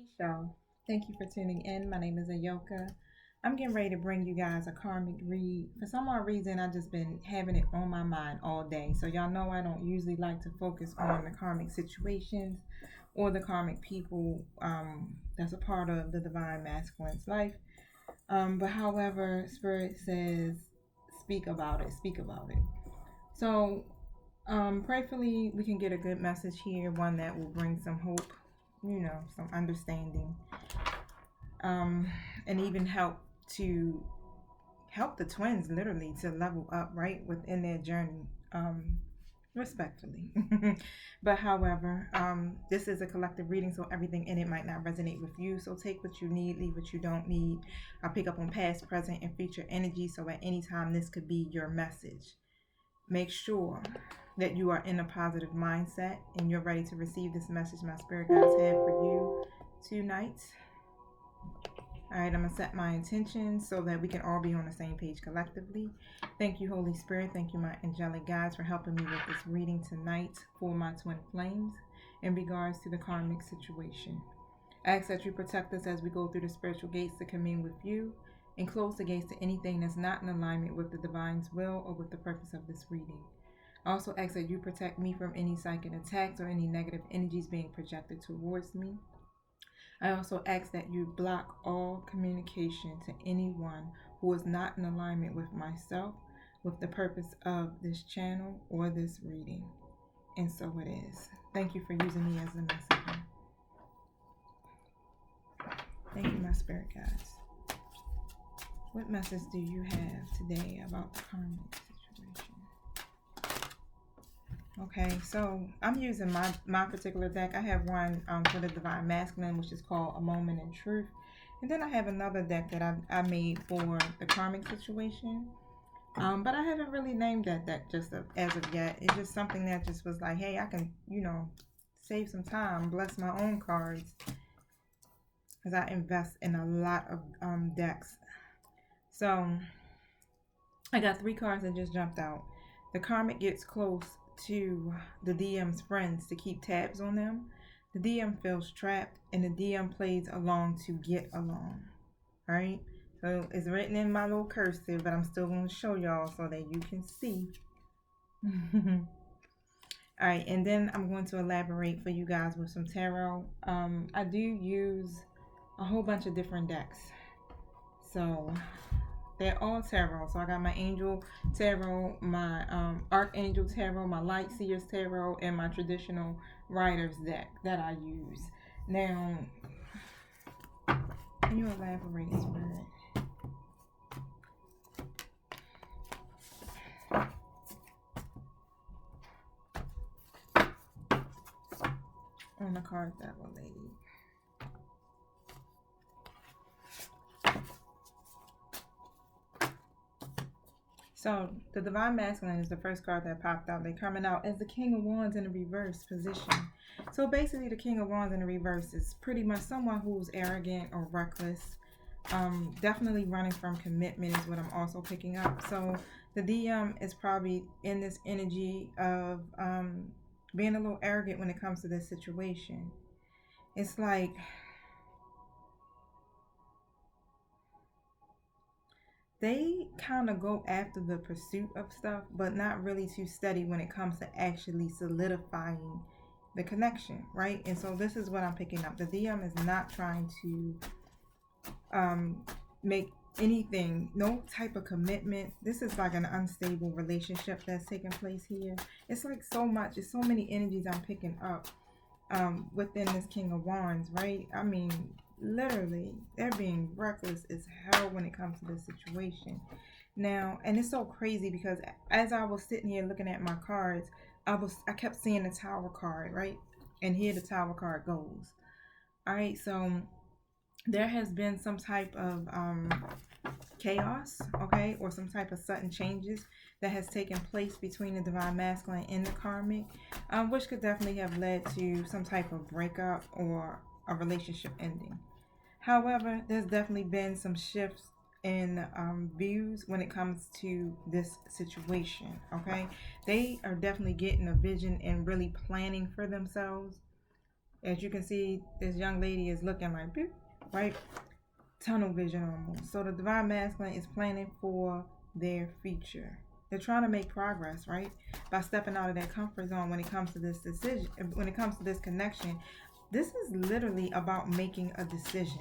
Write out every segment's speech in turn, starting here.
Peace, y'all. Thank you for tuning in. My name is Ayoka. I'm getting ready to bring you guys a karmic read. For some odd reason, I've just been having it on my mind all day. So, y'all know I don't usually like to focus on the karmic situations or the karmic people that's a part of the divine masculine's life. But, however, Spirit says, speak about it, speak about it. So, prayerfully, we can get a good message here, one that will bring some hope, some understanding, um, and even to help the twins literally to level up right within their journey, respectfully. But however, this is a collective reading, so everything in it might not resonate with you. So take what you need, leave what you don't need. I'll pick up on past, present, and future energy. So at any time, this could be your message. Make sure that you are in a positive mindset and you're ready to receive this message my spirit guides have for you tonight. All right, I'm going to set my intentions so that we can all be on the same page collectively. Thank you, Holy Spirit. Thank you, my angelic guides, for helping me with this reading tonight for my twin flames in regards to the karmic situation. I ask that you protect us as we go through the spiritual gates to commune with you and close the gates to anything that's not in alignment with the divine's will or with the purpose of this reading. I also ask that you protect me from any psychic attacks or any negative energies being projected towards me. I also ask that you block all communication to anyone who is not in alignment with myself, with the purpose of this channel or this reading. And so it is. Thank you for using me as a messenger. Thank you, my spirit guides. What message do you have today about the karmic situation? Okay, so I'm using my particular deck. I have one for the divine masculine, which is called A Moment in Truth. And then I have another deck that I made for the karmic situation. But I haven't really named that deck just as of yet. It's just something that just was like, hey, I can, save some time, bless my own cards. Because I invest in a lot of decks. So I got 3 cards that just jumped out. The karmic gets close to the DM's friends to keep tabs on them. The DM feels trapped and the DM plays along to get along. Alright? So it's written in my little cursive, but I'm still going to show y'all so that you can see. Alright, and then I'm going to elaborate for you guys with some tarot. I do use a whole bunch of different decks. So they're all tarot. So I got my angel tarot, my archangel tarot, my light seers tarot, and my traditional writer's deck that I use. Now, can you elaborate, Spirit? On the cards that were laid. So, the Divine Masculine is the first card that popped out. They're coming out as the King of Wands in a reverse position. So, basically, the King of Wands in the reverse is pretty much someone who's arrogant or reckless. Definitely running from commitment is what I'm also picking up. So, the DM is probably in this energy of being a little arrogant when it comes to this situation. It's like they kind of go after the pursuit of stuff, but not really too steady when it comes to actually solidifying the connection, right? And so this is what I'm picking up. The DM is not trying to make anything, no type of commitment. This is like an unstable relationship that's taking place here. It's like so much, it's so many energies I'm picking up within this King of Wands, right? I mean, literally, they're being reckless as hell when it comes to this situation. Now, and it's so crazy because as I was sitting here looking at my cards, I kept seeing the Tower card, right? And here the Tower card goes. All right, so there has been some type of chaos, okay, or some type of sudden changes that has taken place between the Divine Masculine and the Karmic, which could definitely have led to some type of breakup or a relationship ending. However, there's definitely been some shifts in views when it comes to this situation, okay? They are definitely getting a vision and really planning for themselves As you can see, this young lady is looking like, boop, right? Tunnel vision almost. So the divine masculine is planning for their future. They're trying to make progress, right? By stepping out of their comfort zone when it comes to this decision, when it comes to this connection. This is literally about making a decision.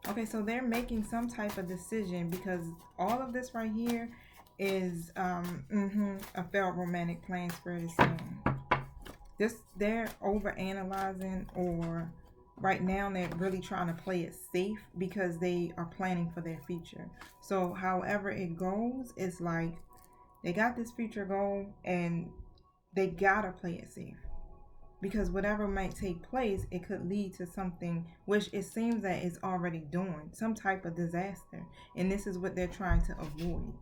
Okay, so they're making some type of decision because all of this right here is a failed romantic plan, Spirit is saying. They're over analyzing, or right now they're really trying to play it safe because they are planning for their future. So however it goes, it's like they got this future goal and they gotta play it safe. Because whatever might take place, it could lead to something which it seems that it's already doing, some type of disaster. And this is what they're trying to avoid.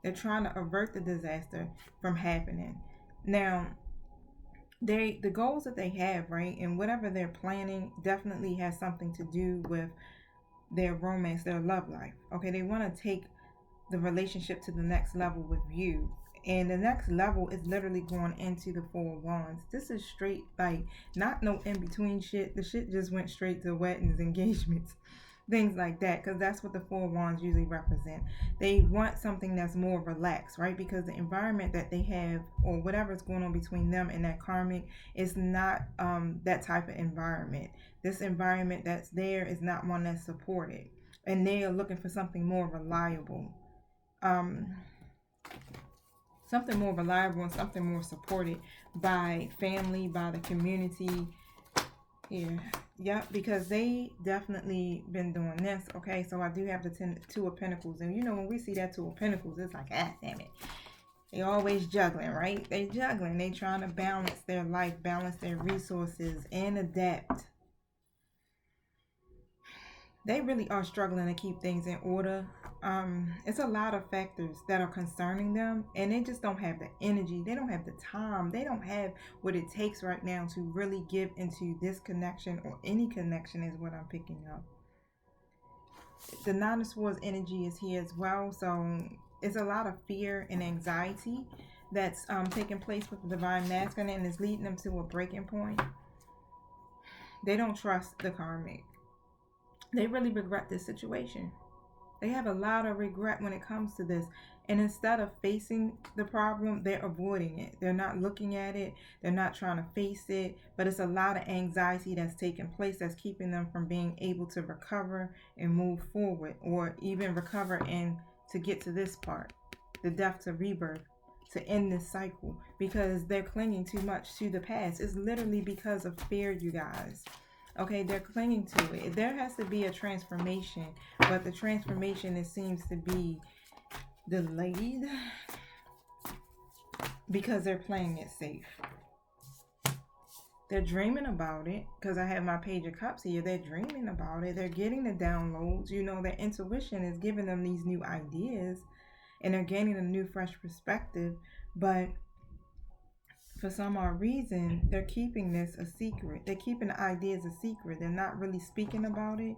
They're trying to avert the disaster from happening. Now, the goals that they have, right, and whatever they're planning definitely has something to do with their romance, their love life. Okay, they want to take the relationship to the next level with you. And the next level is literally going into the Four of Wands. This is straight, like, not no in-between shit. The shit just went straight to weddings, engagements, things like that. Because that's what the Four of Wands usually represent. They want something that's more relaxed, right? Because the environment that they have, or whatever's going on between them and that karmic, is not that type of environment. This environment that's there is not one that's supported. And they are looking for something more reliable. Something more reliable and something more supported by family, by the community. Yeah, because they definitely been doing this. Okay, so I do have the Two of Pentacles, and you know when we see that Two of Pentacles, it's like, damn it. They always juggling, right? They juggling. They trying to balance their life, balance their resources, and adapt. They really are struggling to keep things in order. It's a lot of factors that are concerning them, and they just don't have the energy. They don't have the time. They don't have what it takes right now to really give into this connection, or any connection is what I'm picking up. The Nine of Swords energy is here as well, so it's a lot of fear and anxiety that's taking place with the divine masculine, and is leading them to a breaking point. They don't trust the karmic. They really regret this situation. They have a lot of regret when it comes to this. And instead of facing the problem, they're avoiding it. They're not looking at it. They're not trying to face it. But it's a lot of anxiety that's taking place that's keeping them from being able to recover and move forward, or even recover and to get to this part, the death to rebirth, to end this cycle, because they're clinging too much to the past. It's literally because of fear, you guys. Okay, they're clinging to it. There has to be a transformation, but the transformation, it seems to be delayed because they're playing it safe. They're dreaming about it, because I have my Page of Cups here. They're dreaming about it. They're getting the downloads. You know, their intuition is giving them these new ideas, and they're gaining a new, fresh perspective. But for some odd reason, they're keeping this a secret. They're keeping the ideas a secret. They're not really speaking about it.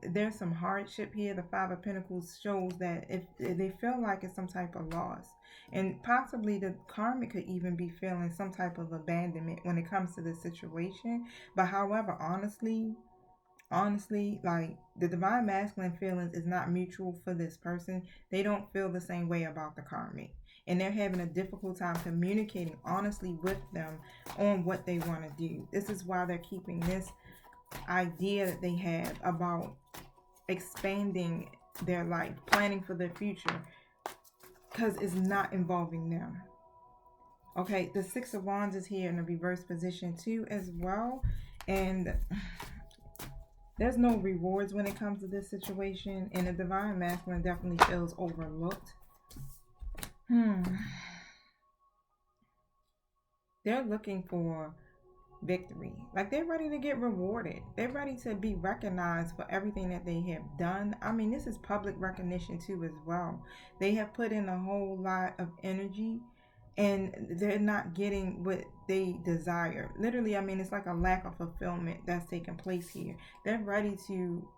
There's some hardship here. The Five of Pentacles shows that if they feel like it's some type of loss, and possibly the karmic could even be feeling some type of abandonment when it comes to this situation. But however, honestly, like, the divine masculine feelings is not mutual for this person. They don't feel the same way about the karmic, and they're having a difficult time communicating honestly with them on what they want to do. This is why they're keeping this idea that they have about expanding their life, planning for their future, because it's not involving them. Okay, the Six of Wands is here in a reverse position too as well, and there's no rewards when it comes to this situation, and the divine masculine definitely feels overlooked. They're looking for victory. Like, they're ready to get rewarded. They're ready to be recognized for everything that they have done. I mean, this is public recognition too as well. They have put in a whole lot of energy, and they're not getting what they desire. Literally, I mean, it's like a lack of fulfillment that's taking place here. They're ready to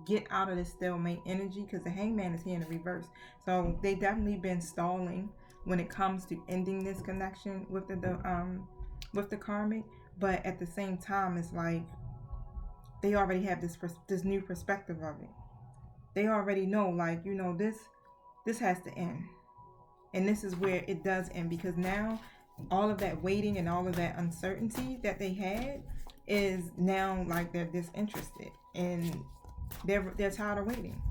get out of this stalemate energy, because the Hangman is here in the reverse. So they definitely been stalling when it comes to ending this connection with the karmic. but at the same time, it's like they already have this new perspective of it. They already know, like, you know, this has to end, and this is where it does end, because now all of that waiting and all of that uncertainty that they had is now like they're disinterested, and they're tired of waiting.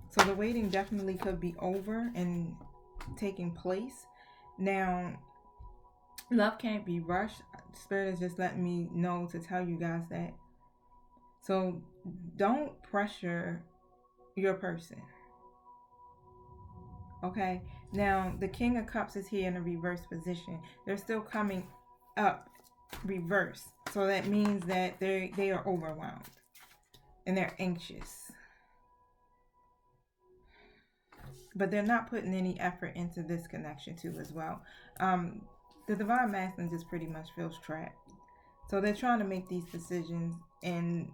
So the waiting definitely could be over and taking place. Now, love can't be rushed. Spirit is just letting me know to tell you guys that. So don't pressure your person. Okay. Now the King of Cups is here in a reverse position. They're still coming up reverse. So that means that they are overwhelmed and they're anxious. But they're not putting any effort into this connection too as well. The Divine Masculine just pretty much feels trapped. So they're trying to make these decisions, and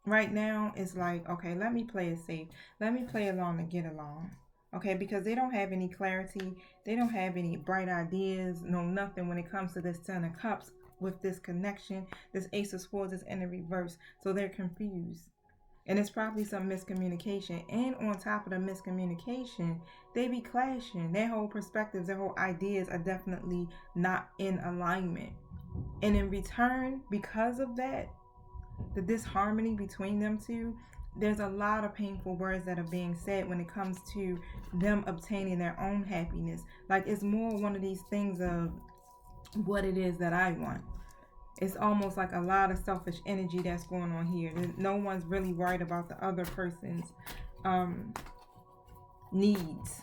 right now it's like, okay, let me play it safe. Let me play along to get along. Okay, because they don't have any clarity. They don't have any bright ideas, no nothing when it comes to this Ten of Cups with this connection. This Ace of Swords is in the reverse. So they're confused. And it's probably some miscommunication. And on top of the miscommunication, they be clashing. Their whole perspectives, their whole ideas are definitely not in alignment. And in return, because of that, the disharmony between them two, there's a lot of painful words that are being said when it comes to them obtaining their own happiness. Like, it's more one of these things of what it is that I want. It's almost like a lot of selfish energy that's going on here. No one's really worried about the other person's needs,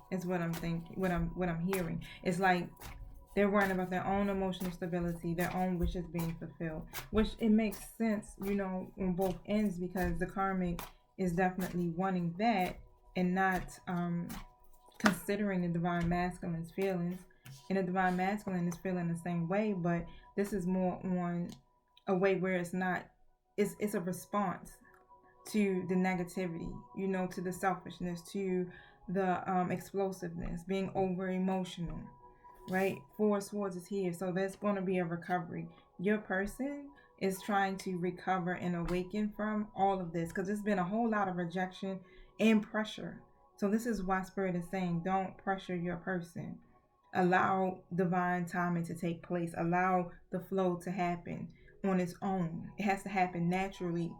is what I'm thinking, what I'm hearing. It's like they're worrying about their own emotional stability, their own wishes being fulfilled, which it makes sense, you know, on both ends, because the Karmic is definitely wanting that and not considering the Divine Masculine's feelings. And the Divine Masculine is feeling the same way, but this is more on a way where it's not, it's a response to the negativity, you know, to the selfishness, to the explosiveness, being over emotional, right? Four of Swords is here, so there's going to be a recovery. Your person is trying to recover and awaken from all of this, because there's been a whole lot of rejection and pressure. So this is why Spirit is saying, don't pressure your person. Allow divine timing to take place. Allow the flow to happen on its own. It has to happen naturally,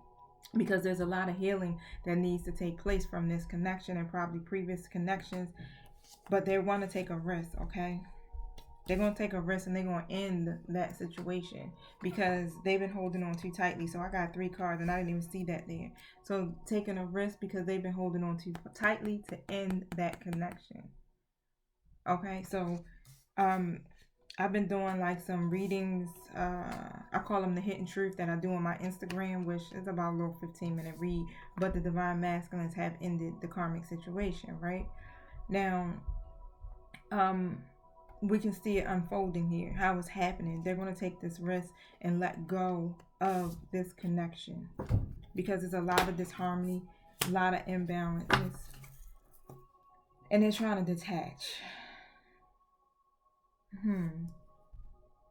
because there's a lot of healing that needs to take place from this connection and probably previous connections. But they want to take a risk, okay? They're going to take a risk, and they're going to end that situation because they've been holding on too tightly. So I got 3 cards and I didn't even see that there. So taking a risk because they've been holding on too tightly to end that connection. Okay, so I've been doing like some readings. I call them the hidden truth that I do on my Instagram, which is about a little 15-minute read. But the Divine Masculines have ended the karmic situation, right? Now, we can see it unfolding here, how it's happening. They're going to take this risk and let go of this connection because there's a lot of disharmony, a lot of imbalances, and they're trying to detach.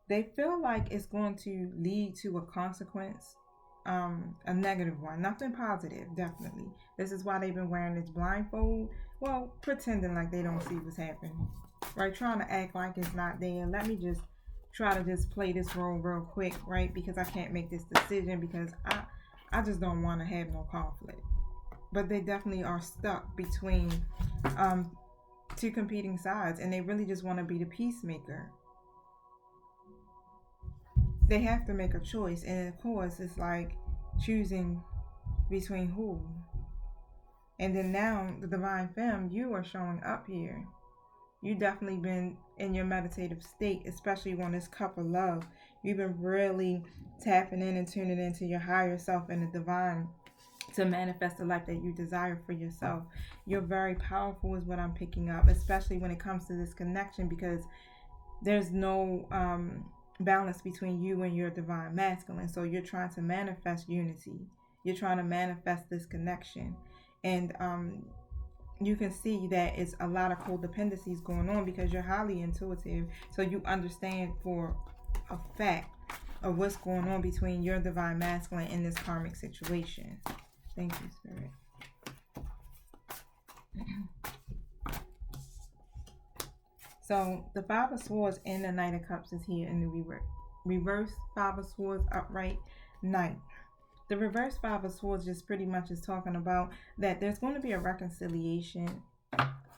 They feel like it's going to lead to a consequence, a negative one, nothing positive, definitely. This is why they've been wearing this blindfold, well, pretending like they don't see what's happening, right? Trying to act like it's not there. Let me just try to just play this role real quick, right? Because I can't make this decision because I just don't want to have no conflict. But they definitely are stuck between two competing sides, and they really just want to be the peacemaker. They have to make a choice, and of course it's like choosing between who. And then now the Divine Femme, you are showing up here. You definitely been in your meditative state, especially on this cup of love. You've been really tapping in and tuning into your higher self and the divine to manifest the life that you desire for yourself. You're very powerful is what I'm picking up, especially when it comes to this connection, because there's no balance between you and your Divine Masculine. So you're trying to manifest unity. You're trying to manifest this connection. And you can see that it's a lot of codependencies going on because you're highly intuitive. So you understand for a fact of what's going on between your divine masculine and this karmic situation. Thank you, Spirit. So the Five of Swords and the Knight of Cups is here in the reverse Five of Swords, upright Knight. The reverse Five of Swords just pretty much is talking about that there's going to be a reconciliation.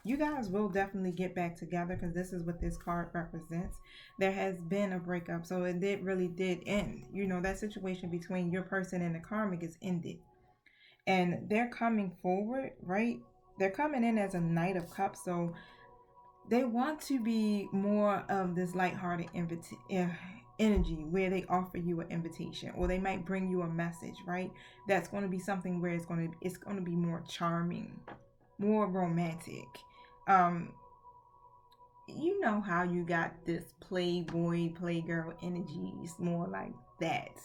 You guys will definitely get back together, because this is what this card represents. There has been a breakup, so it really did end. You know, that situation between your person and the karmic is ended. And they're coming forward, right? They're coming in as a Knight of Cups, so they want to be more of this lighthearted energy where they offer you an invitation, or they might bring you a message, right? That's going to be something where it's going to be more charming, more romantic. You know how you got this playboy, playgirl energy. It's more like that.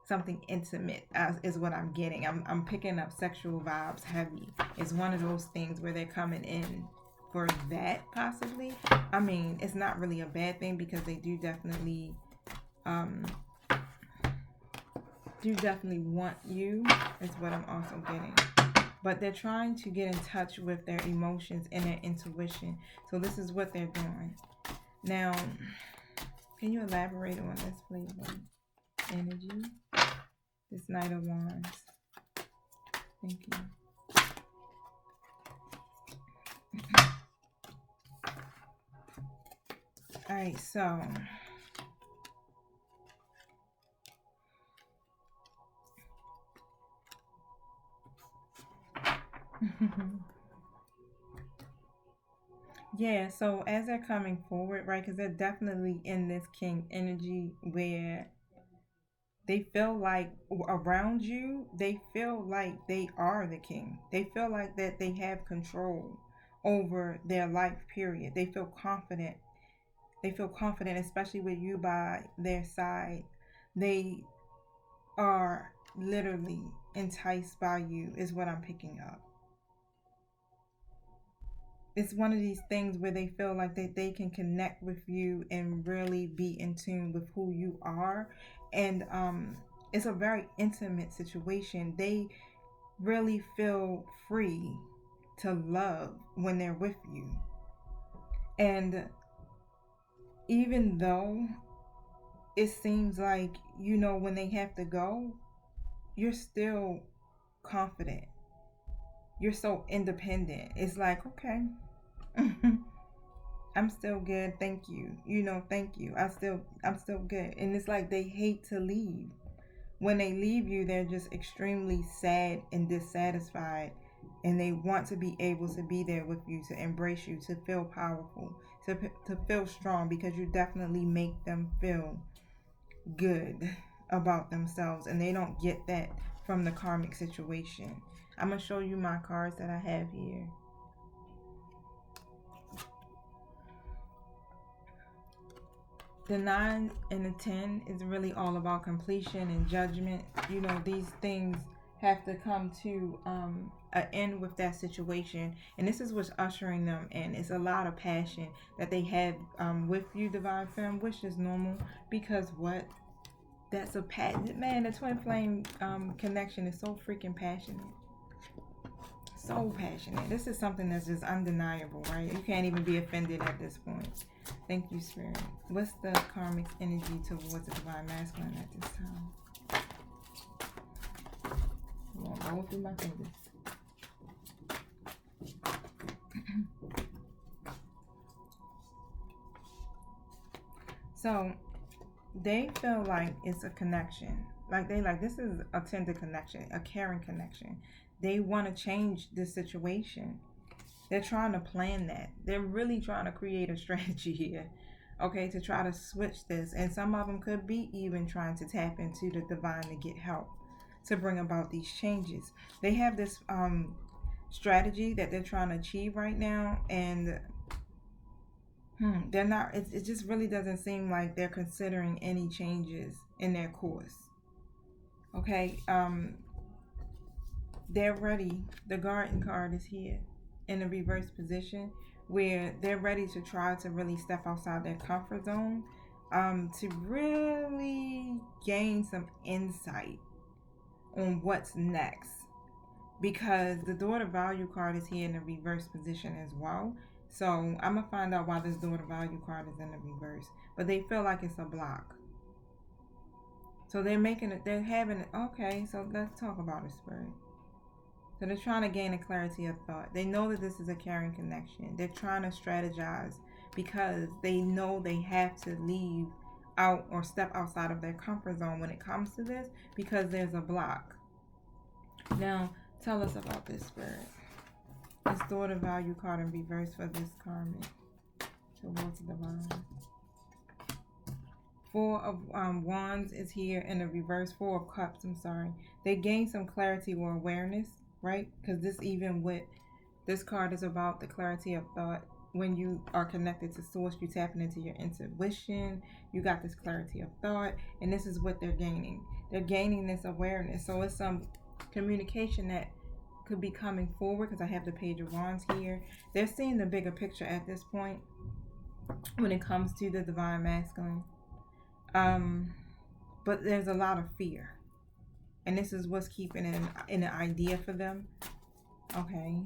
Something intimate is what I'm getting. I'm picking up sexual vibes heavy. It's one of those things where they're coming in for that, possibly. I mean, it's not really a bad thing, because they do definitely want you, is what I'm also getting. But they're trying to get in touch with their emotions and their intuition. So this is what they're doing. Now, can you elaborate on this, please? Energy. This Knight of Wands. Thank you. Alright, so yeah, so as they're coming forward, right, because they're definitely in this king energy where they feel like around you, they feel like they are the king. They feel like that they have control over their life, period. They feel confident. They feel confident, especially with you by their side. They are literally enticed by you, is what I'm picking up. It's one of these things where they feel like that they can connect with you and really be in tune with who you are. And it's a very intimate situation. They really feel free to love when they're with you. And even though it seems like, you know, when they have to go, you're still confident. You're so independent. It's like, okay, I'm still good, thank you. You know, thank you. I'm still good. And it's like they hate to leave. When they leave you, they're just extremely sad and dissatisfied, and they want to be able to be there with you, to embrace you, to feel powerful, to feel strong, because you definitely make them feel good about themselves, and they don't get that from the karmic situation. I'm going to show you my cards that I have here. The 9 and the 10 is really all about completion and judgment. You know, these things have to come to an end with that situation. And this is what's ushering them in. It's a lot of passion that they have with you, Divine Femme, which is normal. Because what? That's a man, the twin flame connection is so freaking passionate. So passionate. This is something that's just undeniable, right? You can't even be offended at this point. Thank you, Spirit. What's the karmic energy towards the divine masculine at this time? I'm going through my fingers. So they feel like it's a connection. Like this is a tender connection, a caring connection. They want to change this situation. They're trying to plan that. They're really trying to create a strategy here, okay, to try to switch this. And some of them could be even trying to tap into the divine to get help to bring about these changes. They have this strategy that they're trying to achieve right now, and they're not. It just really doesn't seem like they're considering any changes in their course. Okay, they're ready. The Garden card is here in the reverse position, where they're ready to try to really step outside their comfort zone, to really gain some insight on what's next, because the daughter value card is here in the reverse position as well. So I'm gonna find out why this daughter value card is in the reverse, but they feel like it's a block. So they're making it, they're having it. Okay, so let's talk about it, Spirit. So they're trying to gain a clarity of thought. They know that this is a caring connection. They're trying to strategize because they know they have to leave out or step outside of their comfort zone when it comes to this, because there's a block. Now, tell us about this, Spirit. This daughter value card in reverse for this karmic towards the divine. Four of Wands is here in the reverse. Four of Cups, I'm sorry. They gain some clarity or awareness, right? Because this, even with this card, is about the clarity of thought. When you are connected to source, you're tapping into your intuition. You got this clarity of thought, and this is what they're gaining. They're gaining this awareness. So it's some communication that could be coming forward, because I have the Page of Wands here. They're seeing the bigger picture at this point when it comes to the divine masculine. But there's a lot of fear, and this is what's keeping it in an idea for them. Okay.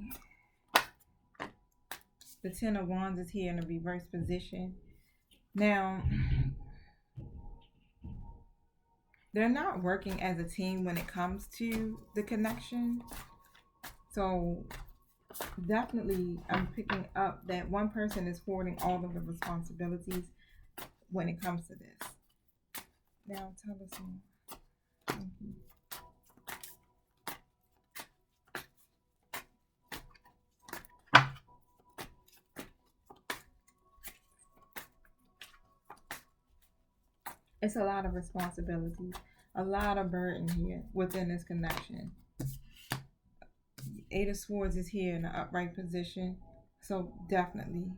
The Ten of Wands is here in a reverse position. Now, they're not working as a team when it comes to the connection. So definitely I'm picking up that one person is forwarding all of the responsibilities when it comes to this. Now tell us more. Thank you. It's a lot of responsibilities, a lot of burden here within this connection. Eight of Swords is here in the upright position. So definitely,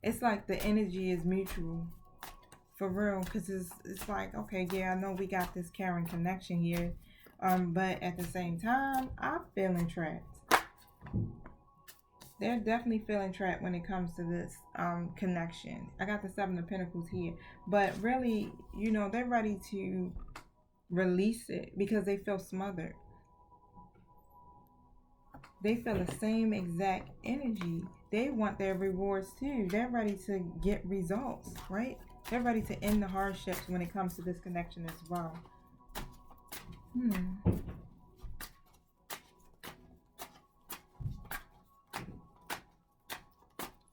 it's like the energy is mutual. For real, because it's like, okay, yeah, I know we got this caring connection here, but at the same time, I'm feeling trapped. They're definitely feeling trapped when it comes to this connection. I got the Seven of Pentacles here, but really, you know, they're ready to release it because they feel smothered. They feel the same exact energy. They want their rewards too. They're ready to get results, right? They're ready to end the hardships when it comes to this connection as well.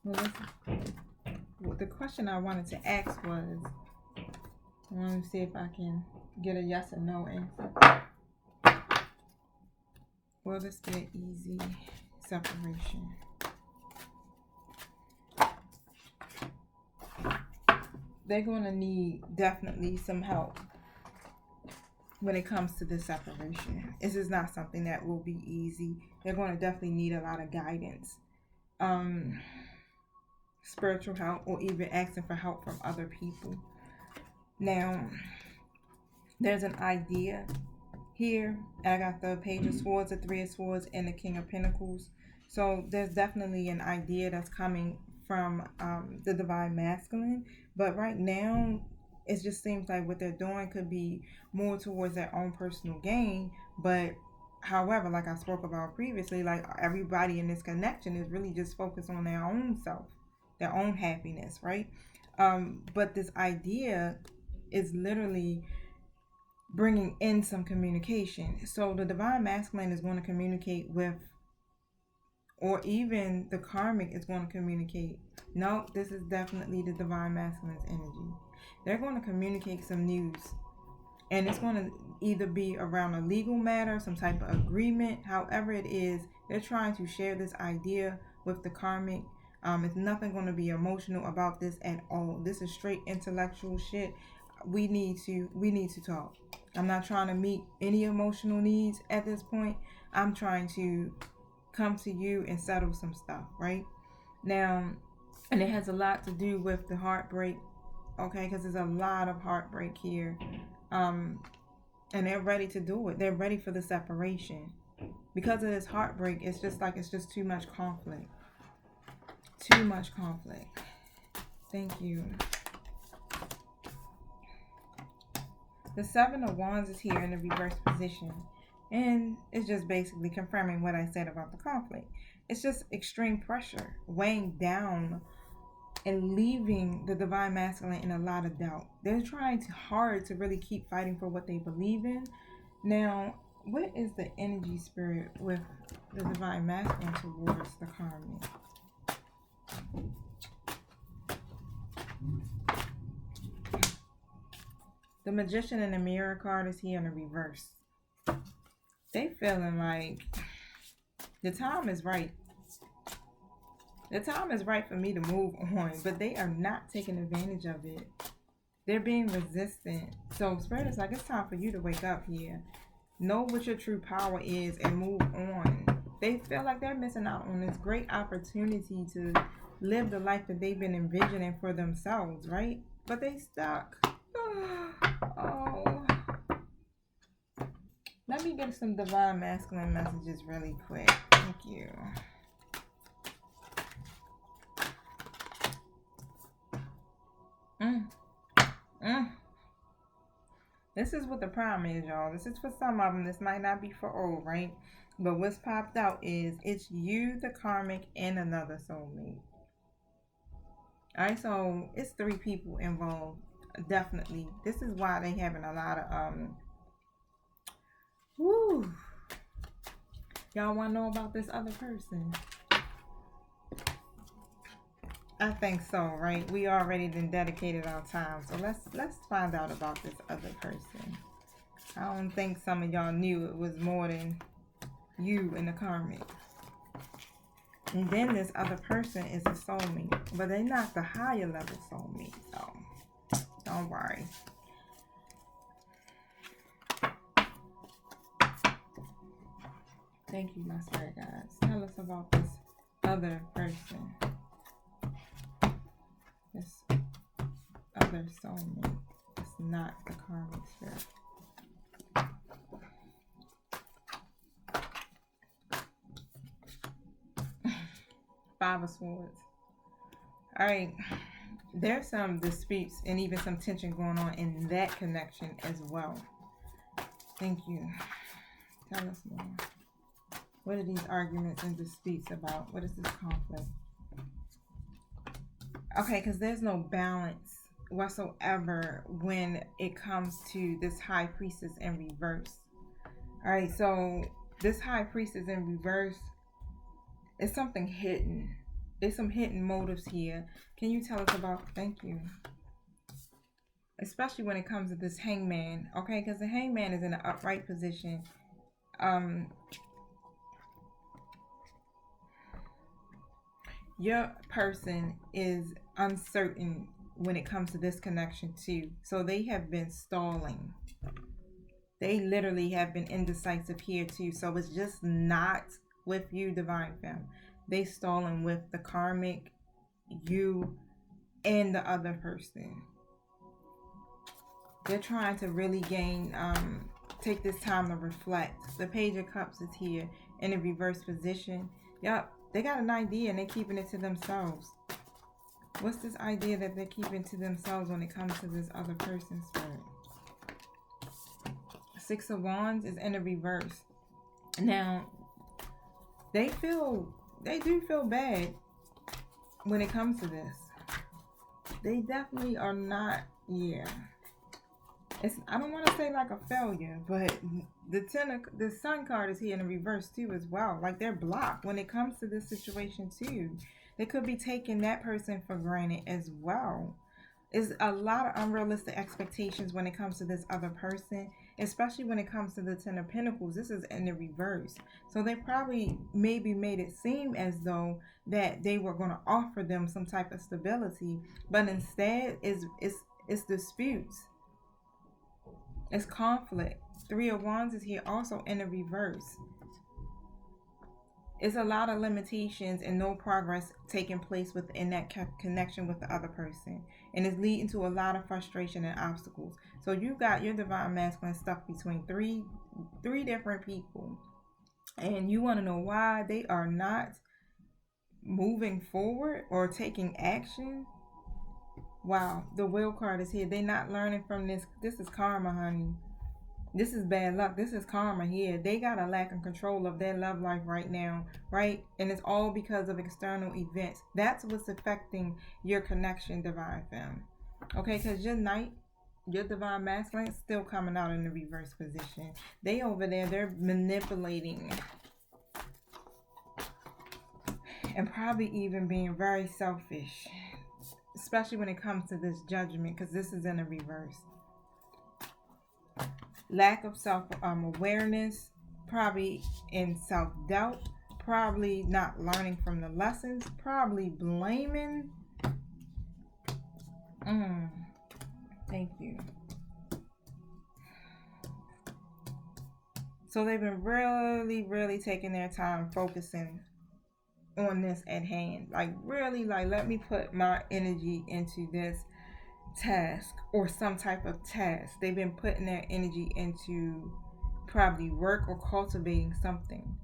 Well, the question I wanted to ask was, let me see if I can get a yes or no answer. Will this be an easy separation? They're going to need definitely some help when it comes to this separation. This is not something that will be easy. They're going to definitely need a lot of guidance, spiritual help, or even asking for help from other people. Now, there's an idea here. I got the Page of Swords, the Three of Swords, and the King of Pentacles. So there's definitely an idea that's coming from the divine masculine, but right now it just seems like what they're doing could be more towards their own personal gain. But however, like I spoke about previously, like everybody in this connection is really just focused on their own self, their own happiness, right? But this idea is literally bringing in some communication. So the divine masculine is going to communicate with, or even the karmic is going to communicate. No, this is definitely the divine masculine's energy. They're going to communicate some news, and it's going to either be around a legal matter, some type of agreement. However it is, they're trying to share this idea with the karmic. It's nothing going to be emotional about this at all. This is straight intellectual shit. We need to talk. I'm not trying to meet any emotional needs at this point. I'm trying to come to you and settle some stuff, right? Now, and it has a lot to do with the heartbreak, okay? Because there's a lot of heartbreak here. And they're ready to do it. They're ready for the separation. Because of this heartbreak, it's just too much conflict. Too much conflict. Thank you. The Seven of Wands is here in the reverse position. And it's just basically confirming what I said about the conflict. It's just extreme pressure, weighing down and leaving the divine masculine in a lot of doubt. They're trying hard to really keep fighting for what they believe in. Now, what is the energy spirit with the divine masculine towards the karmic? The Magician and the Mirror card is here in the reverse. They feeling like the time is right. The time is right for me to move on, but they are not taking advantage of it. They're being resistant. So Spirit is like, it's time for you to wake up here. Know what your true power is and move on. They feel like they're missing out on this great opportunity to live the life that they've been envisioning for themselves, right? But they stuck. Oh. Let me get some divine masculine messages really quick. Thank you. This is what the problem is, y'all. This is for some of them. This might not be for all, right? But what's popped out is it's you, the karmic, and another soulmate. Alright, so it's 3 people involved. Definitely. This is why they having a lot of woo. Y'all wanna know about this other person? I think so, right? We already then dedicated our time. So let's find out about this other person. I don't think some of y'all knew it was more than you and the karmic. And then this other person is a soulmate. But they're not the higher level soulmate, so don't worry. Thank you, my spirit guides. Tell us about this other person. This other soulmate. It's not the karmic spirit. Five of Swords. Alright. There's some disputes and even some tension going on in that connection as well. Thank you. Tell us more. What are these arguments and disputes about? What is this conflict? Okay, because there's no balance whatsoever when it comes to this High Priestess in reverse. Alright, so this High Priestess in reverse is something hidden. There's some hidden motives here. Can you tell us about, thank you. Especially when it comes to this Hangman, okay? Because the Hangman is in an upright position. Your person is uncertain when it comes to this connection too. So they have been stalling. They literally have been indecisive here too. So it's just not with you, Divine Femme. They stalling with the karmic, you, and the other person. They're trying to really gain, take this time to reflect. The Page of Cups is here in a reverse position. Yep. They got an idea and they're keeping it to themselves. What's this idea that they're keeping to themselves when it comes to this other person's spirit? Six of Wands is in a reverse. Now, they do feel bad when it comes to this. They definitely are not, yeah. I don't want to say like a failure, but the Sun card is here in the reverse too as well. Like they're blocked when it comes to this situation too. They could be taking that person for granted as well. There's a lot of unrealistic expectations when it comes to this other person, especially when it comes to the Ten of Pentacles. This is in the reverse. So they probably maybe made it seem as though that they were going to offer them some type of stability, but instead it's disputes. It's conflict. Three of Wands is here also in the reverse. It's a lot of limitations and no progress taking place within that connection with the other person. And it's leading to a lot of frustration and obstacles. So you got your divine masculine stuck between three different people. And you want to know why they are not moving forward or taking action. Wow, the Will card is here. They're not learning from this. This is karma, honey. This is bad luck. This is karma here. They got a lack of control of their love life right now, right? And it's all because of external events. That's what's affecting your connection, divine femme. Okay, because your divine masculine is still coming out in the reverse position. They over there, they're manipulating and probably even being very selfish, especially when it comes to this judgment, because this is in a reverse. Lack of self-awareness, probably in self-doubt, probably not learning from the lessons, probably blaming. Thank you. So they've been really, really taking their time focusing on this at hand. Like, really, like, let me put my energy into this task or some type of task. They've been putting their energy into probably work or cultivating something,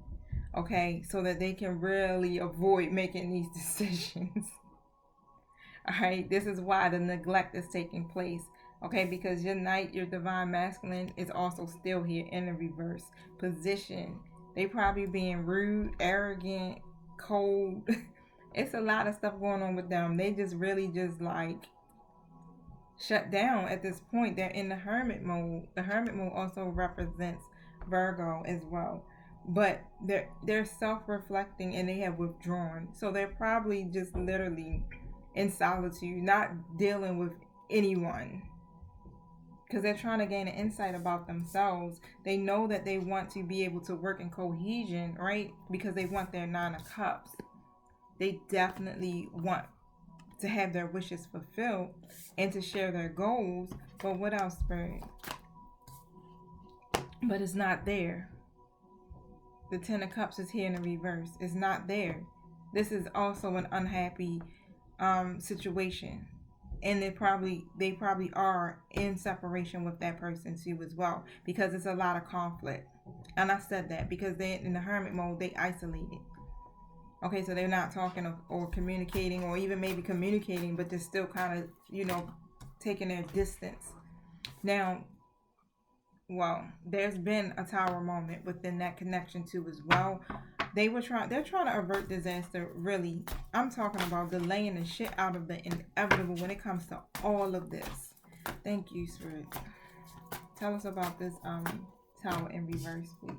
okay, so that they can really avoid making these decisions. All right, this is why the neglect is taking place, okay, because your divine masculine is also still here in the reverse position. They probably being rude, arrogant, cold. It's a lot of stuff going on with them. They just really just like shut down at this point. They're in the hermit mode. The hermit mode also represents Virgo as well, but they're self-reflecting and they have withdrawn. So they're probably just literally in solitude, not dealing with anyone, because they're trying to gain an insight about themselves. They know that they want to be able to work in cohesion, right? Because they want their 9 of Cups. They definitely want to have their wishes fulfilled and to share their goals. But what else, Spirit? But it's not there. The 10 of Cups is here in the reverse. It's not there. This is also an unhappy situation. And they probably are in separation with that person too as well, because it's a lot of conflict. And I said that because they're in the hermit mode, they isolated. Okay, so they're not talking or communicating, or even maybe communicating, but they're still kind of, taking their distance. Now, well, there's been a tower moment within that connection too as well. They're trying to avert disaster, really. I'm talking about delaying the shit out of the inevitable when it comes to all of this. Thank you, Spirit. Tell us about this tower in reverse, please.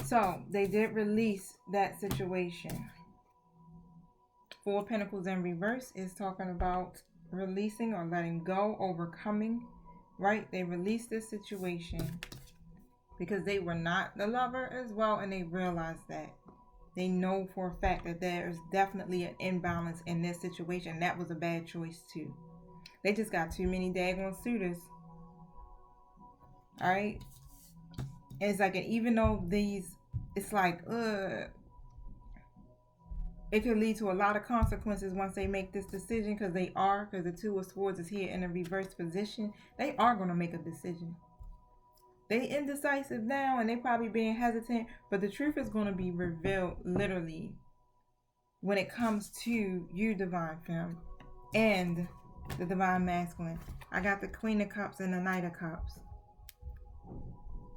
So they did release that situation. 4 Pentacles in reverse is talking about releasing or letting go, overcoming, right? They released this situation because they were not the lover as well, and they realized that. They know for a fact that there's definitely an imbalance in this situation. That was a bad choice too. They just got too many daggone suitors. All right? And it's like, even though it's like, it could lead to a lot of consequences once they make this decision, because the 2 of Swords is here in a reverse position. They are going to make a decision. They indecisive now, and they probably being hesitant, but the truth is going to be revealed literally when it comes to you, divine femme, and the divine masculine. I got the Queen of Cups and the Knight of Cups.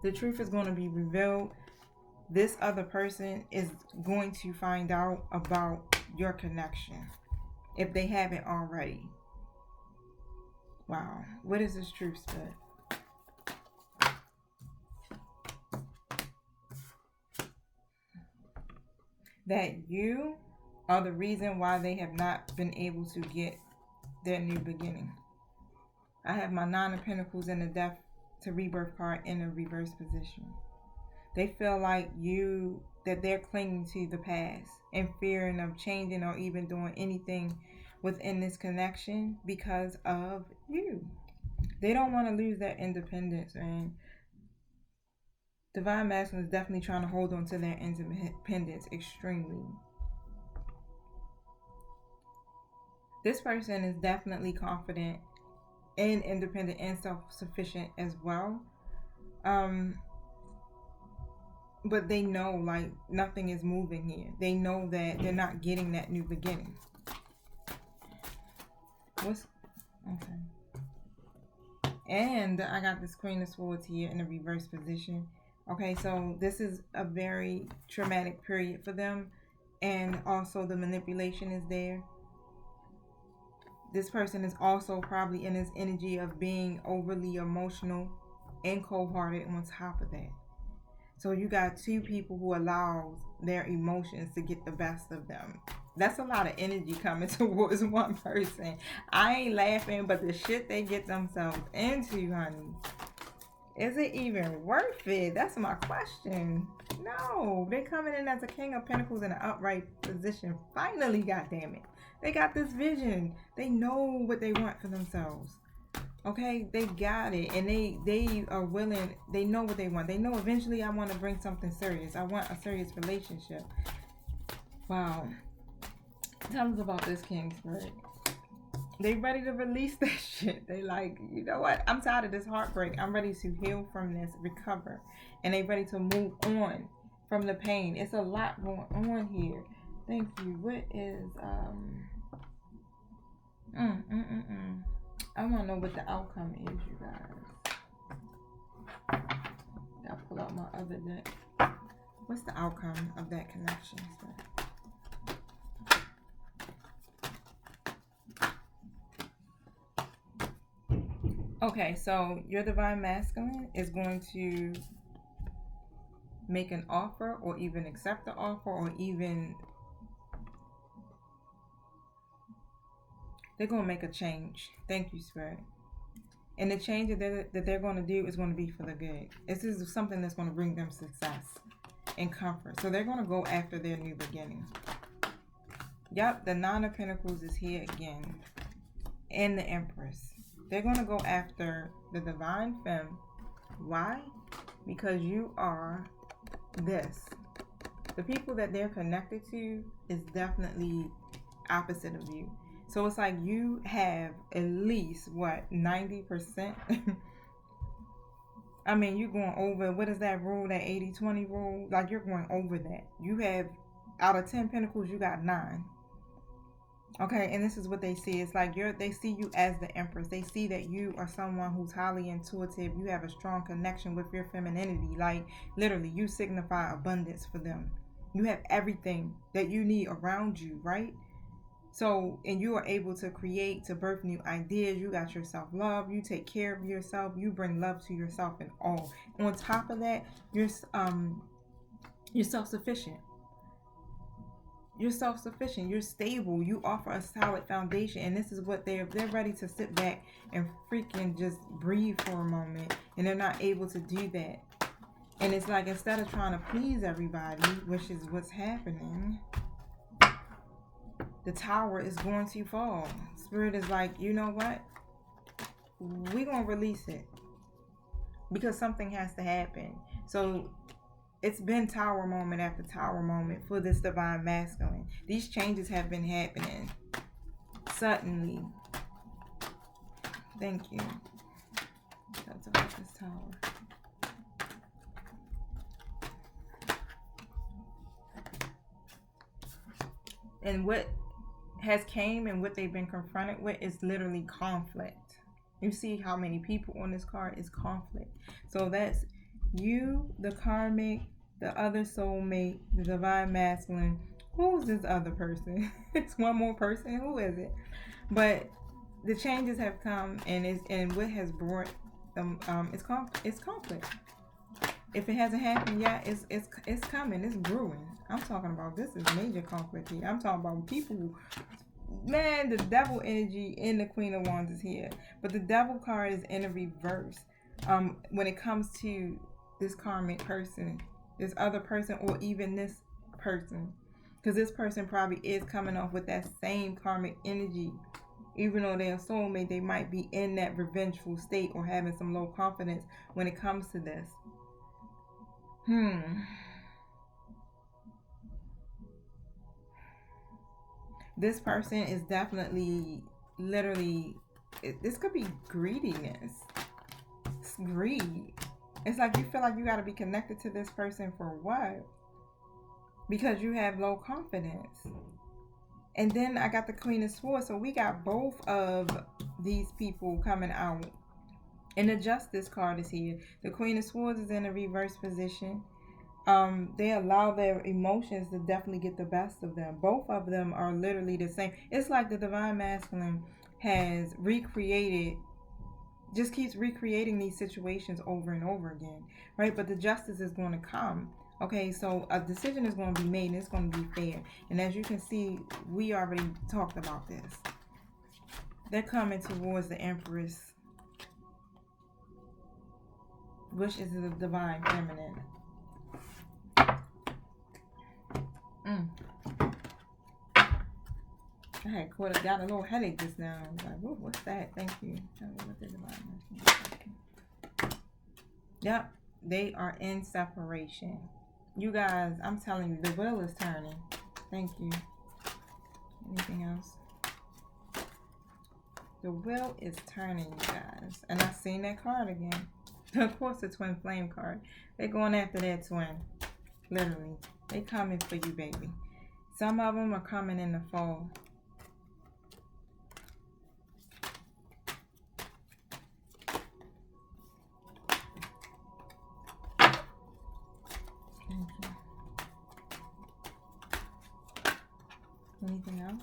The truth is going to be revealed. This other person is going to find out about your connection if they haven't already. Wow. What is this truth, Spirit? That you are the reason why they have not been able to get their new beginning. I have my 9 of Pentacles and the Death to Rebirth card in a reverse position. They feel like that they're clinging to the past and fearing of changing or even doing anything within this connection because of you. They don't want to lose their independence, and divine masculine is definitely trying to hold on to their independence extremely. This person is definitely confident and independent and self-sufficient as well. But they know like nothing is moving here. They know that they're not getting that new beginning. What's okay? And I got this Queen of Swords here in a reverse position. Okay, so this is a very traumatic period for them, and also the manipulation is there. This person is also probably in this energy of being overly emotional and cold-hearted on top of that. So you got two people who allows their emotions to get the best of them. That's a lot of energy coming towards one person. I ain't laughing, but the shit they get themselves into, honey. Is it even worth it? That's my question. No, they're coming in as a King of Pentacles in an upright position. Finally, goddammit. They got this vision. They know what they want for themselves. Okay, they got it, and they are willing. They know what they want. They know eventually I want to bring something serious. I want a serious relationship. Wow. Tell us about this King Spirit. They ready to release that shit. They like, you know what? I'm tired of this heartbreak. I'm ready to heal from this, recover, and they ready to move on from the pain. It's a lot going on here. Thank you. What is I want to know what the outcome is, you guys. I'll pull out my other deck. What's the outcome of that connection? Okay, so your divine masculine is going to make an offer, or even accept the offer, or even they're going to make a change. Thank you, Spirit. And the change that they're going to do is going to be for the good. This is something that's going to bring them success and comfort. So they're going to go after their new beginning. Yep, the Nine of Pentacles is here again. And the Empress. They're going to go after the Divine Femme. Why? Because you are this. The people that they're connected to is definitely opposite of you. So it's like you have at least, what, 90%? I mean, you're going over, what is that rule, that 80-20 rule? Like, you're going over that. You have, out of 10 pentacles, you got 9. Okay, and this is what they see. It's like they see you as the Empress. They see that you are someone who's highly intuitive. You have a strong connection with your femininity. Like, literally, you signify abundance for them. You have everything that you need around you, right? So, and you are able to create, to birth new ideas. You got your self-love. You take care of yourself. You bring love to yourself and all. On top of that, you're self-sufficient. You're self-sufficient. You're stable. You offer a solid foundation. And this is what they're ready to sit back and freaking just breathe for a moment. And they're not able to do that. And it's like, instead of trying to please everybody, which is what's happening, the tower is going to fall. Spirit is like, you know what? We're going to release it. Because something has to happen. So it's been tower moment after tower moment for this divine masculine. These changes have been happening suddenly. Thank you. That's about this tower. And what has came and what they've been confronted with is literally conflict. You see how many people on this card is conflict. So that's you, the karmic, the other soulmate, the divine masculine. Who's this other person? It's one more person. Who is it? But the changes have come, and what has brought them it's conflict. If it hasn't happened yet, it's coming. It's brewing. I'm talking about, this is major conflict here. I'm talking about people. Man, the devil energy in the Queen of Wands is here, but the devil card is in a reverse. When it comes to this karmic person, this other person, or even this person, because this person probably is coming off with that same karmic energy. Even though they're a soulmate, they might be in that revengeful state or having some low confidence when it comes to this. This person is definitely, literally, this could be greediness. It's greed. It's like you feel like you got to be connected to this person for what? Because you have low confidence. And then I got the Queen of Swords. So we got both of these people coming out. And the Justice card is here. The Queen of Swords is in a reverse position. They allow their emotions to definitely get the best of them. Both of them are literally the same. It's like the Divine Masculine has recreated, just keeps recreating these situations over and over again, right? But the Justice is going to come. Okay, so a decision is going to be made and it's going to be fair. And as you can see, we already talked about this. They're coming towards the Empress, which is the Divine Feminine. I had got a little headache just now. I was like, what's that? Thank you. Tell me what the Divine. Yep, they are in separation. You guys, I'm telling you, the wheel is turning. Thank you. Anything else? The wheel is turning, you guys. And I've seen that card again. Of course, the Twin Flame card. They're going after their twin. Literally. They coming for you, baby. Some of them are coming in the fall. Anything else?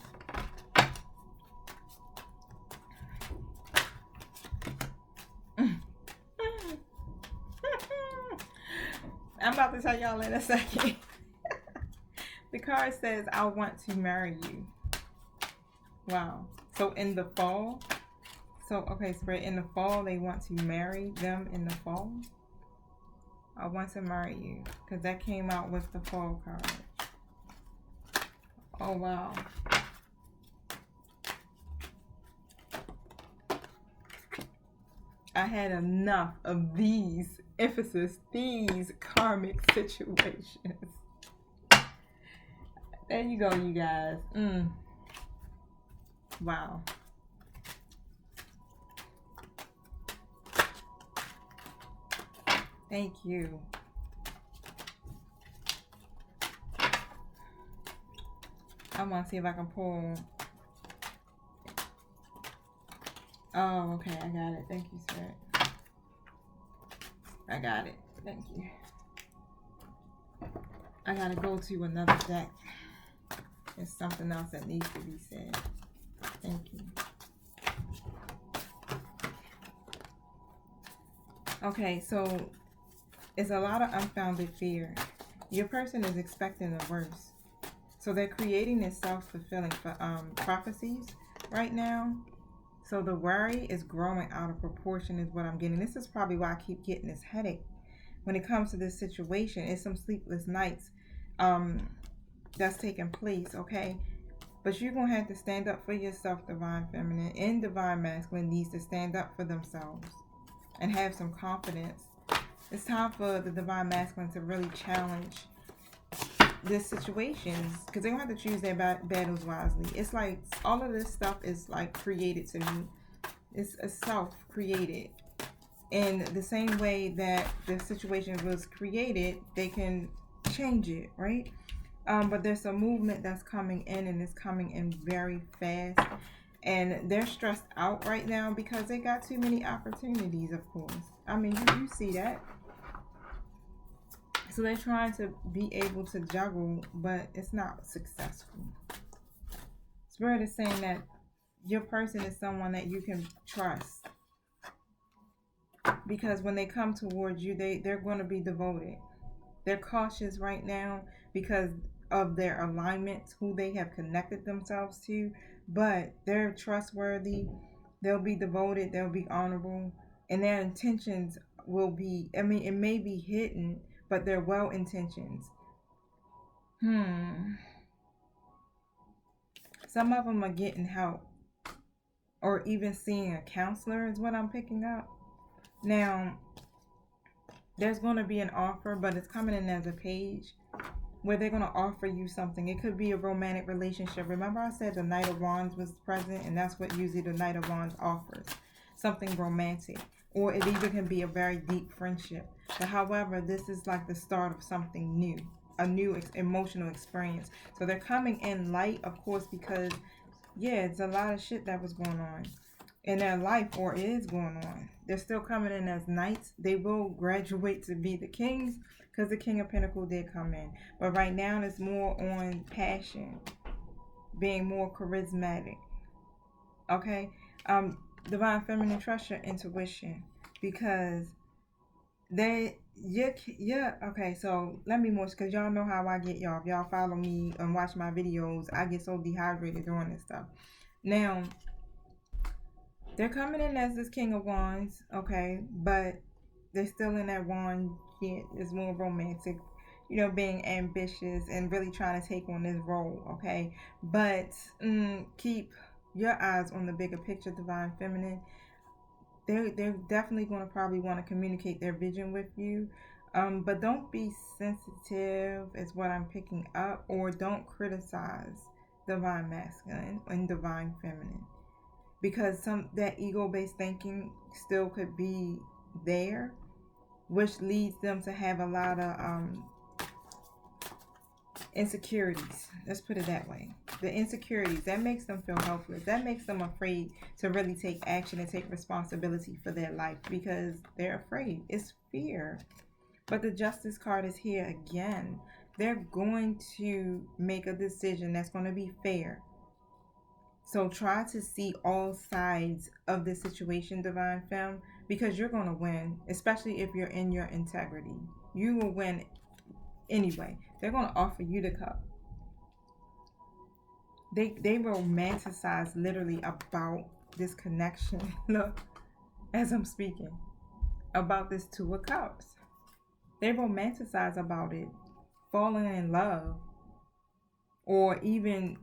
I'm about to tell y'all in a second. The card says, I want to marry you. Wow. So in the fall. So, okay, Spirit, in the fall, they want to marry them in the fall. I want to marry you. Because that came out with the fall card. Oh, wow. I had enough of these, emphasis, these karmic situations. There you go, you guys. Wow. Thank you. I want to see if I can pull. Oh, okay. I got it. Thank you, Spirit. I got it. Thank you. I got to go to another deck. There's something else that needs to be said. Thank you. Okay, so it's a lot of unfounded fear. Your person is expecting the worst. So they're creating this self-fulfilling prophecies right now. So the worry is growing out of proportion is what I'm getting. This is probably why I keep getting this headache. When it comes to this situation, it's some sleepless nights that's taking place, okay? But you're going to have to stand up for yourself, Divine Feminine, and Divine Masculine needs to stand up for themselves and have some confidence. It's time for the Divine Masculine to really challenge this situations, because they're going to have to choose their battles wisely. It's like all of this stuff is like created to me. It's a self-created. In the same way that the situation was created, they can change it, right? But there's a movement that's coming in, and it's coming in very fast. And they're stressed out right now because they got too many opportunities, of course. I mean, you see that. So they're trying to be able to juggle, but it's not successful. Spirit is saying that your person is someone that you can trust. Because when they come towards you, they're going to be devoted. They're cautious right now because of their alignments, who they have connected themselves to. But they're trustworthy. They'll be devoted. They'll be honorable. And their intentions will be, I mean, it may be hidden, but they're well intentions. Some of them are getting help. Or even seeing a counselor is what I'm picking up. Now, there's going to be an offer, but it's coming in as a page where they're going to offer you something. It could be a romantic relationship. Remember I said the Knight of Wands was present, and that's what usually the Knight of Wands offers. Something romantic. Or it even can be a very deep friendship. But however, this is like the start of something new. a new emotional experience. So they're coming in light, of course, because yeah, it's a lot of shit that was going on in their life or is going on. They're still coming in as knights. They will graduate to be the kings because the King of Pentacles did come in. But right now it's more on passion, being more charismatic. Okay? Divine Feminine, trust your intuition because okay, so let me more, because y'all know how I get, y'all. If y'all follow me and watch my videos, I get so dehydrated doing this stuff. Now, they're coming in as this King of Wands, okay, but they're still in that wand. Yeah, it's more romantic, you know, being ambitious and really trying to take on this role, okay? But keep your eyes on the bigger picture, Divine Feminine. They're definitely going to probably want to communicate their vision with you, but don't be sensitive is what I'm picking up, or don't criticize Divine Masculine and Divine Feminine, because that ego-based thinking still could be there, which leads them to have a lot of insecurities. Let's put it that way. The insecurities, that makes them feel helpless. That makes them afraid to really take action and take responsibility for their life because they're afraid. It's fear. But the Justice card is here again. They're going to make a decision that's going to be fair. So try to see all sides of this situation, Divine Femme, because you're going to win, especially if you're in your integrity. You will win anyway. They're going to offer you the cup. They romanticize literally about this connection. Look, as I'm speaking, about this Two of Cups. They romanticize about it, falling in love, or even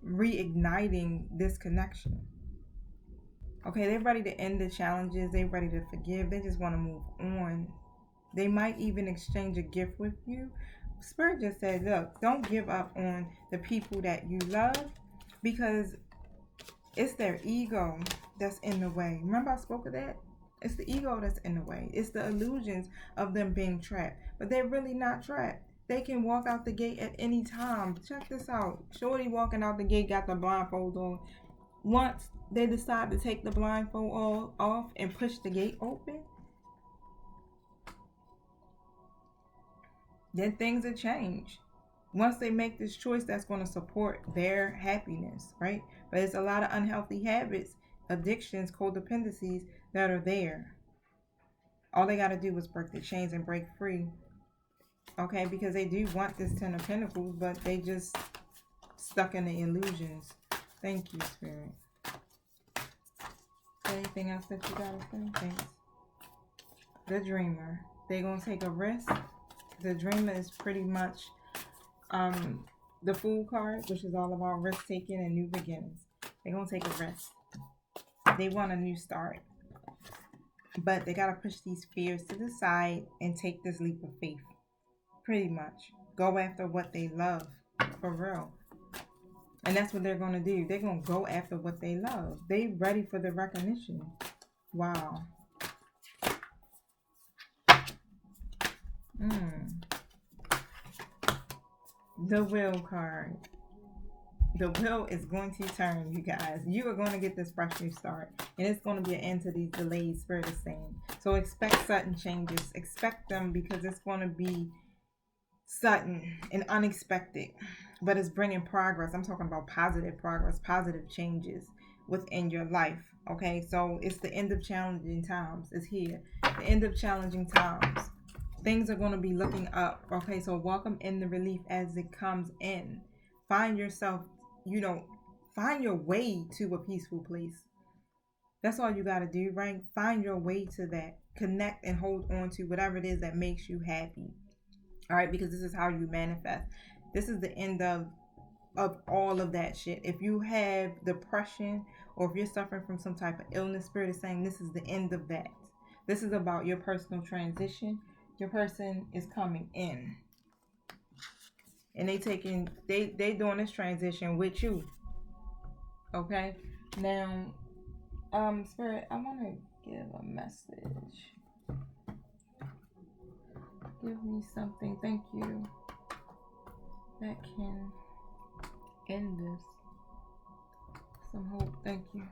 reigniting this connection. Okay, they're ready to end the challenges. They're ready to forgive. They just want to move on. They might even exchange a gift with you. Spirit just said, look, don't give up on the people that you love because it's their ego that's in the way. Remember I spoke of that? It's the ego that's in the way. It's the illusions of them being trapped. But they're really not trapped. They can walk out the gate at any time. Check this out. Shorty walking out the gate got the blindfold on. Once they decide to take the blindfold off and push the gate open, then things will change. Once they make this choice that's going to support their happiness, right? But it's a lot of unhealthy habits, addictions, codependencies that are there. All they got to do is break the chains and break free. Okay, because they do want this Ten of Pentacles, but they just stuck in the illusions. Thank you, Spirit. Anything else that you got to say? Thanks. The Dreamer. They're going to take a risk. The Dreamer is pretty much the Fool card, which is all about risk-taking and new beginnings. They're going to take a risk. They want a new start. But they got to push these fears to the side and take this leap of faith. Pretty much. Go after what they love. For real. And that's what they're going to do. They're going to go after what they love. They ready for the recognition. Wow. The Wheel card. The wheel is going to turn, you guys. You are going to get this fresh new start. And it's going to be an end to these delays, Spirit is saying. So expect sudden changes. Expect them because it's going to be sudden and unexpected. But it's bringing progress. I'm talking about positive progress, positive changes within your life. Okay, so it's the end of challenging times. It's here. The end of challenging times. Things are going to be looking up. Okay, so welcome in the relief as it comes in. Find yourself, find your way to a peaceful place. That's all you got to do, right? Find your way to that. Connect and hold on to whatever it is that makes you happy. All right, because this is how you manifest. This is the end of all of that shit. If you have depression or if you're suffering from some type of illness, Spirit is saying this is the end of that. This is about your personal transition. Your person is coming in. And they doing this transition with you. Okay? Now, Spirit, I want to give a message. Give me something. Thank you. that can end this. Some hope. Thank you.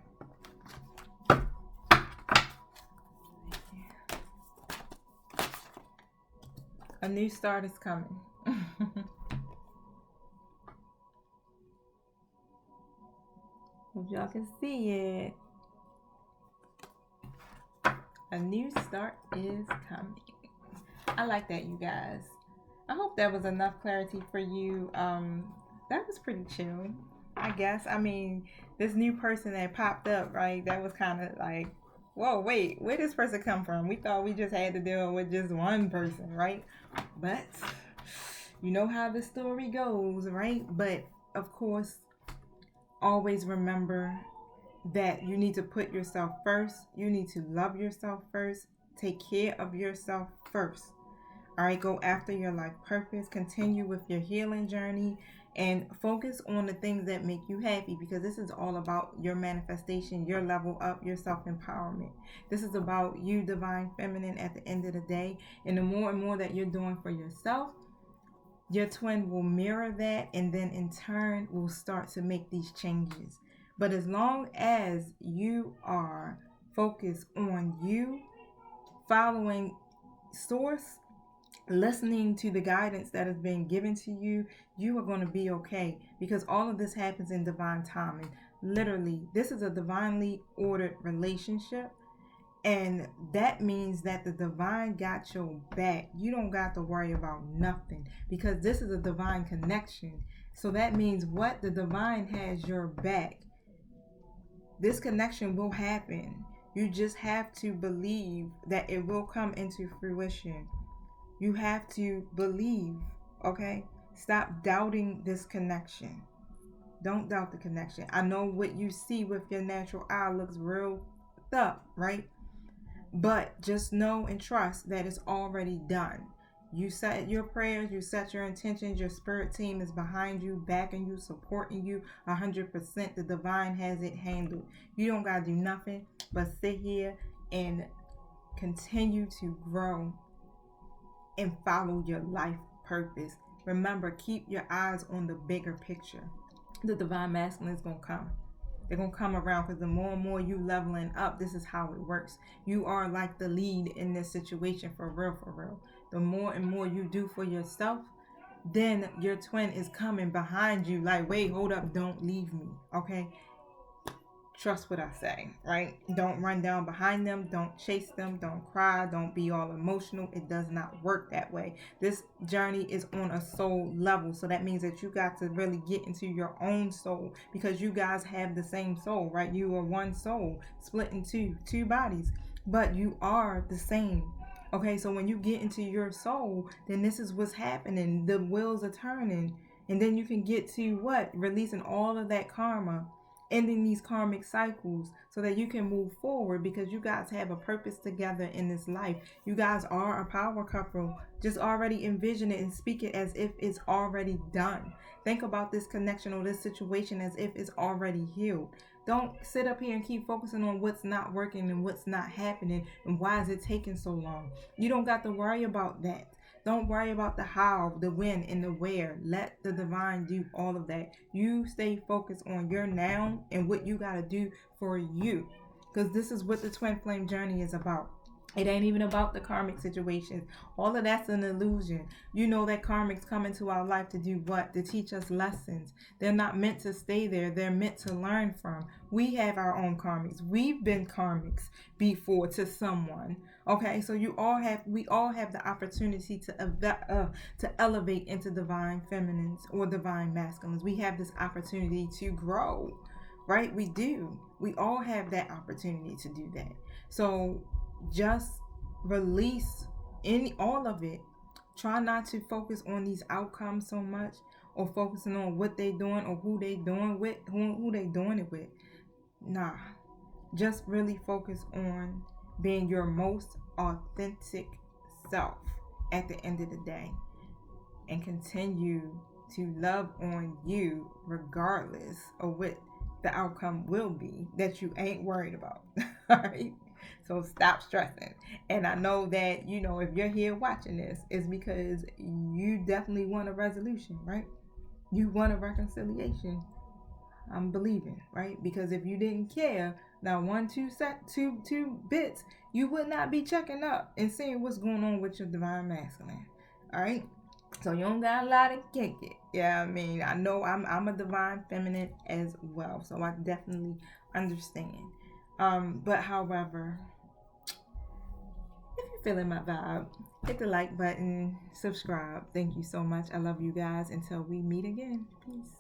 A new start is coming. Hope y'all can see it. A new start is coming. I like that, you guys. I hope that was enough clarity for you. That was pretty chill, I guess. I mean, this new person that popped up, right? That was kind of like, whoa, wait, where did this person come from? We thought we just had to deal with just one person, right? But you know how the story goes, right? But of course, always remember that you need to put yourself first. You need to love yourself first. Take care of yourself first. All right, go after your life purpose. Continue with your healing journey and focus on the things that make you happy, because this is all about your manifestation, your level up, your self-empowerment. This is about you, divine feminine, at the end of the day. And the more and more that you're doing for yourself, your twin will mirror that, and then in turn will start to make these changes. But as long as you are focused on you, following source, listening to the guidance that is being given to you, you are going to be okay, because all of this happens in divine timing. Literally, this is a divinely ordered relationship, and that means that the divine got your back. You don't got to worry about nothing, because this is a divine connection. So that means what? The divine has your back. This connection will happen. You just have to believe that it will come into fruition. You have to believe, okay? Stop doubting this connection. Don't doubt the connection. I know what you see with your natural eye looks real up, right? But just know and trust that it's already done. You set your prayers, you set your intentions, your spirit team is behind you, backing you, supporting you 100%. The divine has it handled. You don't got to do nothing but sit here and continue to grow and follow your life purpose. Remember, keep your eyes on the bigger picture. The divine masculine is going to come. They're going to come around, because the more and more you leveling up, this is how it works. You are like the lead in this situation, for real, for real. The more and more you do for yourself, then your twin is coming behind you like, wait, hold up, don't leave me, okay? Trust what I say, right? Don't run down behind them. Don't chase them. Don't cry. Don't be all emotional. It does not work that way. This journey is on a soul level. So that means that you got to really get into your own soul, because you guys have the same soul, right? You are one soul split into two bodies, but you are the same. Okay, so when you get into your soul, then this is what's happening. The wheels are turning. And then you can get to what? Releasing all of that karma, ending these karmic cycles, so that you can move forward, because you guys have a purpose together in this life. You guys are a power couple. Just already envision it and speak it as if it's already done. Think about this connection or this situation as if it's already healed. Don't sit up here and keep focusing on what's not working and what's not happening and why is it taking so long. You don't got to worry about that. Don't worry about the how, the when, and the where. Let the divine do all of that. You stay focused on your now and what you got to do for you, because this is what the twin flame journey is about. It ain't even about the karmic situations. All of that's an illusion. You know that karmics come into our life to do what? To teach us lessons. They're not meant to stay there. They're meant to learn from. We have our own karmics. We've been karmics before to someone. Okay, so we all have the opportunity to elevate into divine feminines or divine masculines. We have this opportunity to grow, right? We do. We all have that opportunity to do that. So just release all of it. Try not to focus on these outcomes so much, or focusing on what they doing or who they doing with, who they doing it with. Nah, just really focus on being your most authentic self at the end of the day, and continue to love on you regardless of what the outcome will be that you ain't worried about. All right, so stop stressing. And I know that, if you're here watching this, it's because you definitely want a resolution, right? you want a reconciliation. I'm believing, right? Because if you didn't care, now two bits, you would not be checking up and seeing what's going on with your divine masculine. All right. So you don't got a lot to kick it. Yeah, I mean, I know I'm a divine feminine as well, so I definitely understand. But however, if you're feeling my vibe, hit the like button, subscribe. Thank you so much. I love you guys. Until we meet again. Peace.